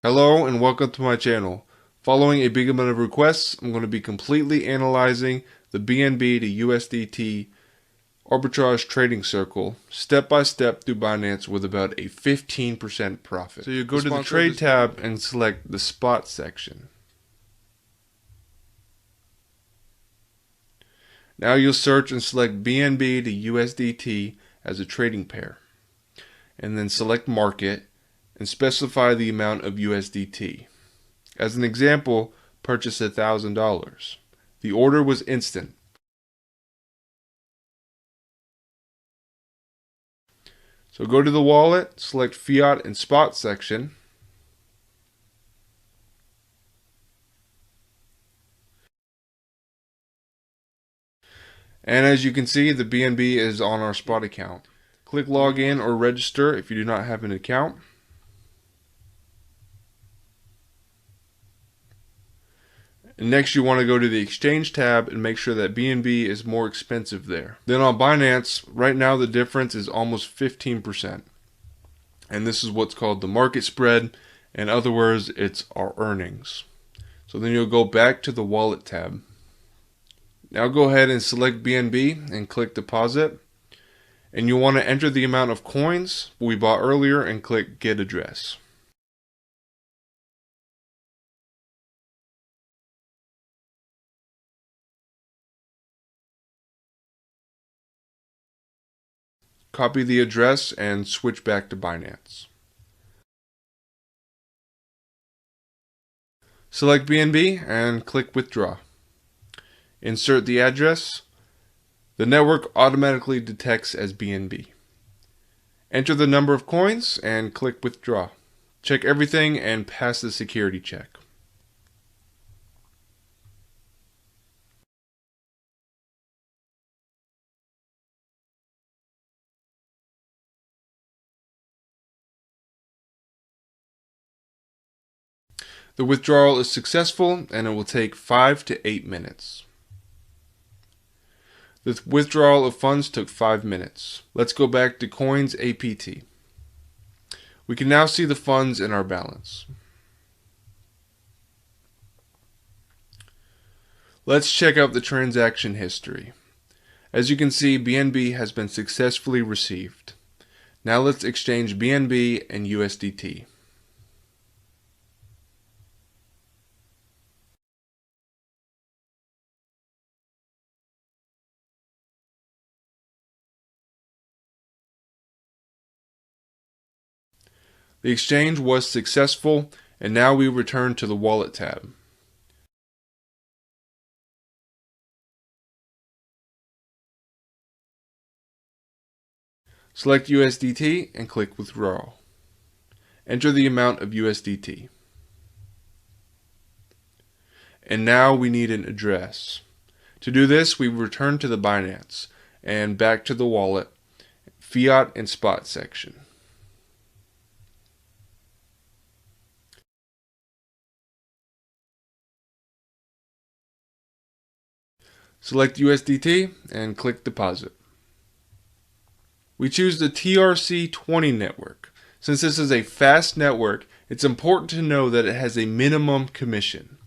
Hello and welcome to my channel. Following a big amount of requests, I'm going to be completely analyzing the BNB to USDT arbitrage trading circle step by step through Binance with about a 15% profit. So you go to the trade tab and select the spot section. Now you'll search and select BNB to USDT as a trading pair, and then select market and specify the amount of USDT. As an example, purchase $1,000. The order was instant. So go to the wallet, select fiat and spot section. And as you can see, the BNB is on our spot account. Click login or register if you do not have an account. And next you want to go to the exchange tab and make sure that BNB is more expensive there. Then on Binance, right now the difference is almost 15%. And this is what's called the market spread. In other words, it's our earnings. So then you'll go back to the wallet tab. Now go ahead and select BNB and click deposit. And you'll want to enter the amount of coins we bought earlier and click get address. Copy the address and switch back to Binance. Select BNB and click withdraw. Insert the address. The network automatically detects as BNB. Enter the number of coins and click withdraw. Check everything and pass the security check. The withdrawal is successful and it will take 5 to 8 minutes. The withdrawal of funds took 5 minutes. Let's go back to Coins APT. We can now see the funds in our balance. Let's check out the transaction history. As you can see, BNB has been successfully received. Now let's exchange BNB and USDT. The exchange was successful, and now we return to the wallet tab. Select USDT and click withdrawal. Enter the amount of USDT. And now we need an address. To do this, we return to the Binance and back to the wallet, fiat and spot section. Select USDT and click deposit. We choose the TRC20 network. Since this is a fast network, it's important to know that it has a minimum commission.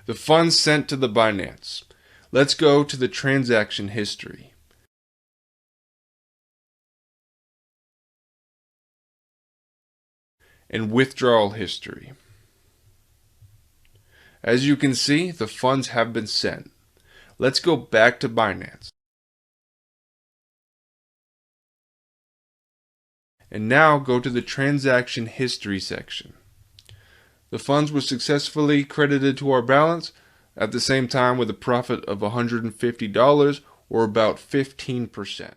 The funds sent to the Binance. Let's go to the transaction history. And withdrawal history. As you can see, the funds have been sent. Let's go back to Binance. And now go to the transaction history section. The funds were successfully credited to our balance at the same time with a profit of $150 or about 15%.